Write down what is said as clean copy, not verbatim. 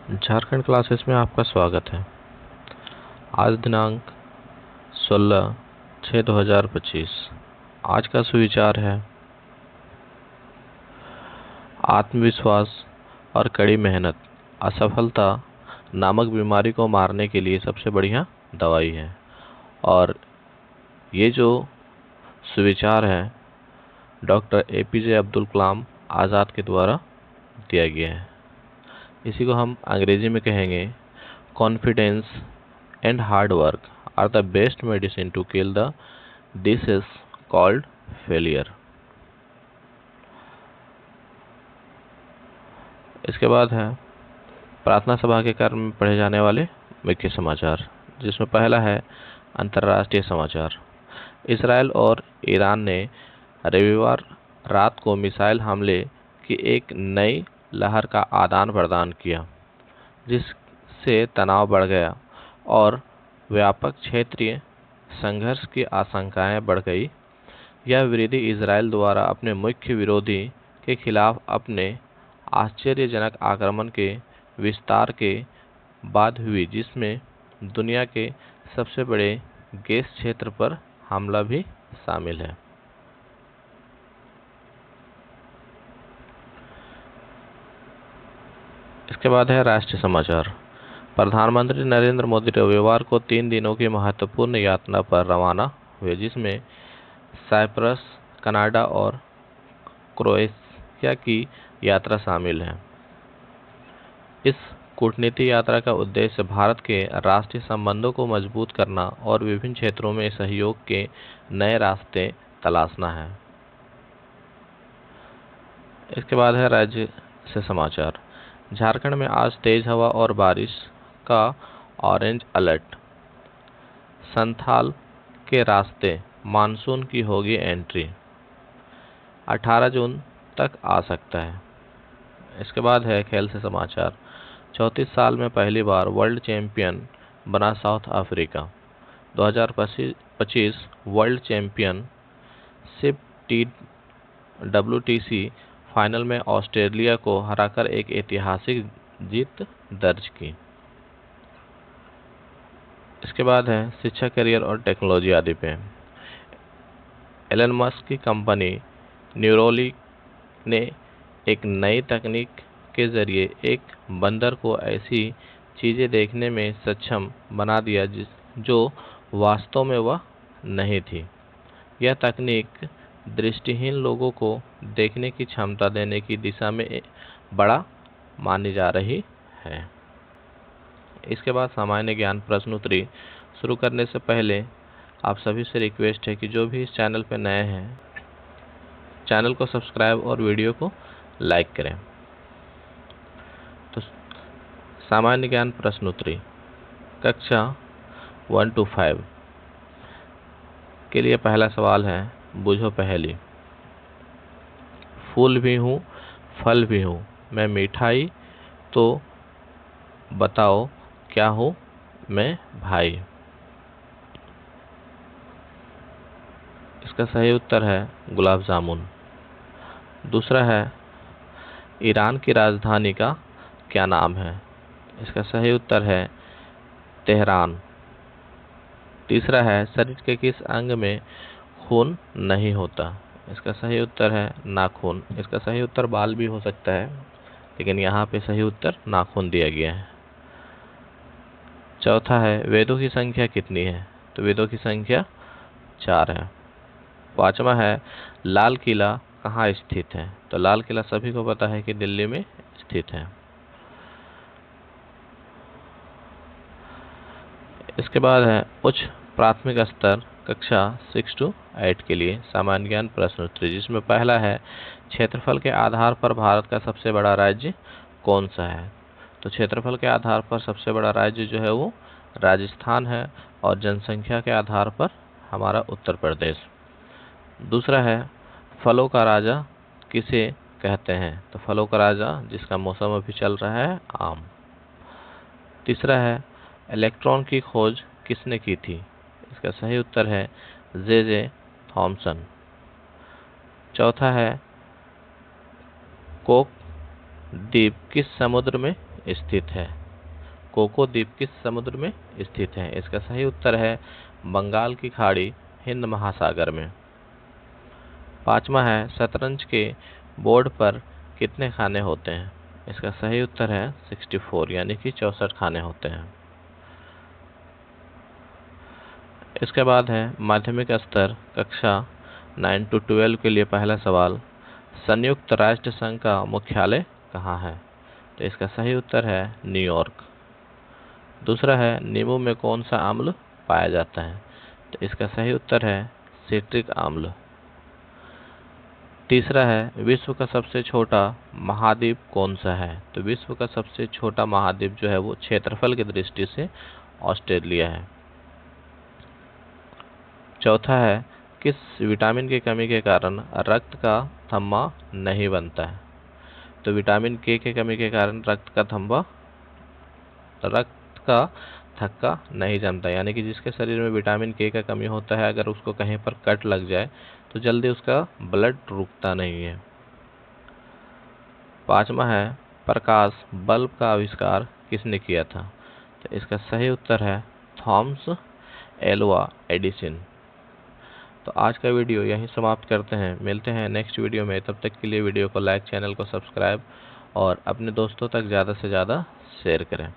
Jharkhand classes में आपका स्वागत है। आज दिनांक 16/6/2025। आज का सुविचार है आत्मविश्वास और कड़ी मेहनत असफलता नामक बीमारी को मारने के लिए सबसे बढ़िया दवाई है। और ये जो सुविचार है डॉक्टर APJ अब्दुल कलाम आज़ाद के द्वारा दिया गया है। इसी को हम अंग्रेजी में कहेंगे confidence and hard work are the best medicine to kill the disease called failure. इसके बाद है प्रार्थना सभा के कर्म में पढ़े जाने वाले मुख्य समाचार, जिसमें पहला है अंतर्राष्ट्रीय समाचार। इसराइल और ईरान ने रविवार रात को मिसाइल हमले की एक नई लहर का आदान प्रदान किया, जिससे तनाव बढ़ गया और व्यापक क्षेत्रीय संघर्ष की आशंकाएं बढ़ गई। यह वृद्धि इसराइल द्वारा अपने मुख्य विरोधी के खिलाफ अपने आश्चर्यजनक आक्रमण के विस्तार के बाद हुई, जिसमें दुनिया के सबसे बड़े गैस क्षेत्र पर हमला भी शामिल है। इसके बाद है राष्ट्रीय समाचार। प्रधानमंत्री नरेंद्र मोदी रविवार को 3 दिनों की महत्वपूर्ण यात्रा पर रवाना हुए, जिसमें साइप्रस, कनाडा और क्रोएशिया की यात्रा शामिल है। इस कूटनीतिक यात्रा का उद्देश्य भारत के राष्ट्रीय संबंधों को मजबूत करना और विभिन्न क्षेत्रों में सहयोग के नए रास्ते तलाशना है। इसके बाद है राज्य से समाचार। झारखंड में आज तेज हवा और बारिश का ऑरेंज अलर्ट। संथाल के रास्ते मानसून की होगी एंट्री, 18 जून तक आ सकता है। इसके बाद है खेल से समाचार। 34 साल में पहली बार वर्ल्ड चैंपियन बना south Africa. 2025 world championship WTC final में ऑस्ट्रेलिया को हराकर एक ऐतिहासिक जीत दर्ज की। इसके बाद है शिक्षा, करियर और टेक्नोलॉजी आदि पे। एलन मस्क की कंपनी न्यूरोलिंक ने एक नई तकनीक के जरिए एक बंदर को ऐसी चीजें देखने में सक्षम बना दिया जो वास्तव में वह नहीं थी। यह तकनीक दृष्टिहीन लोगों को देखने की क्षमता देने की दिशा में बड़ा मानी जा रही है। इसके बाद सामान्य ज्ञान प्रश्नोत्तरी शुरू करने से पहले आप सभी से रिक्वेस्ट है कि जो भी इस चैनल पर नए हैं, चैनल को सब्सक्राइब और वीडियो को लाइक करें। तो सामान्य ज्ञान प्रश्नोत्तरी कक्षा 1 to 5 के लिए पहला सवाल है, बूझो पहेली। फूल भी हूँ फल भी हूँ, मैं मिठाई तो बताओ क्या हूँ मैं भाई। इसका सही उत्तर है गुलाब जामुन। दूसरा है ईरान की राजधानी का क्या नाम है। इसका सही उत्तर है तेहरान। तीसरा है शरीर के किस अंग में खून नहीं होता। इसका सही उत्तर है नाखून। इसका सही उत्तर बाल भी हो सकता है, लेकिन यहाँ पे सही उत्तर नाखून दिया गया है। चौथा है वेदों की संख्या कितनी है। तो वेदों की संख्या 4 है। पांचवा है लाल किला कहाँ स्थित है। तो लाल किला सभी को पता है कि दिल्ली में स्थित है। इसके बाद है उच्च प्राथमिक स्तर कक्षा 6 to 8 के लिए सामान्य ज्ञान प्रश्नोत्तरी, जिसमें पहला है क्षेत्रफल के आधार पर भारत का सबसे बड़ा राज्य कौन सा है। तो क्षेत्रफल के आधार पर सबसे बड़ा राज्य जो है वो राजस्थान है, और जनसंख्या के आधार पर हमारा उत्तर प्रदेश। दूसरा है फलों का राजा किसे कहते हैं। तो फलों का राजा जिसका मौसम अभी चल रहा है आम। तीसरा है इलेक्ट्रॉन की खोज किसने की थी। इसका सही उत्तर है J.J. थॉमसन। चौथा है कोक द्वीप किस समुद्र में स्थित है। कोको द्वीप किस समुद्र में स्थित है? इसका सही उत्तर है बंगाल की खाड़ी, हिंद महासागर में। 5वां है, शतरंज के बोर्ड पर कितने खाने होते हैं? इसका सही उत्तर है 64 यानी कि 64 खाने होते हैं। इसके बाद है माध्यमिक स्तर कक्षा 9 to 12 के लिए पहला सवाल, संयुक्त राष्ट्र संघ का मुख्यालय कहाँ है? तो इसका सही उत्तर है न्यूयॉर्क। दूसरा है, नींबू में कौन सा अम्ल पाया जाता है? तो इसका सही उत्तर है सिट्रिक अम्ल। तीसरा है, विश्व का सबसे छोटा महाद्वीप कौन सा है? तो विश्व का सबसे छोटा महाद्वीप जो है वो क्षेत्रफल की दृष्टि से ऑस्ट्रेलिया है। चौथा है, किस विटामिन की कमी के कारण रक्त का थम्मा नहीं बनता है? तो विटामिन के की कमी के कारण रक्त का थक्का नहीं जमता, यानी कि जिसके शरीर में विटामिन के का कमी होता है, अगर उसको कहीं पर कट लग जाए तो जल्दी उसका ब्लड रुकता नहीं है। 5वां है, प्रकाश बल्ब का आविष्कार किसने किया था? तो इसका सही उत्तर है थॉमस एल्वा एडिसन। तो आज का वीडियो यहीं समाप्त करते हैं, मिलते हैं नेक्स्ट वीडियो में। तब तक के लिए वीडियो को लाइक, चैनल को सब्सक्राइब और अपने दोस्तों तक ज़्यादा से ज़्यादा शेयर करें।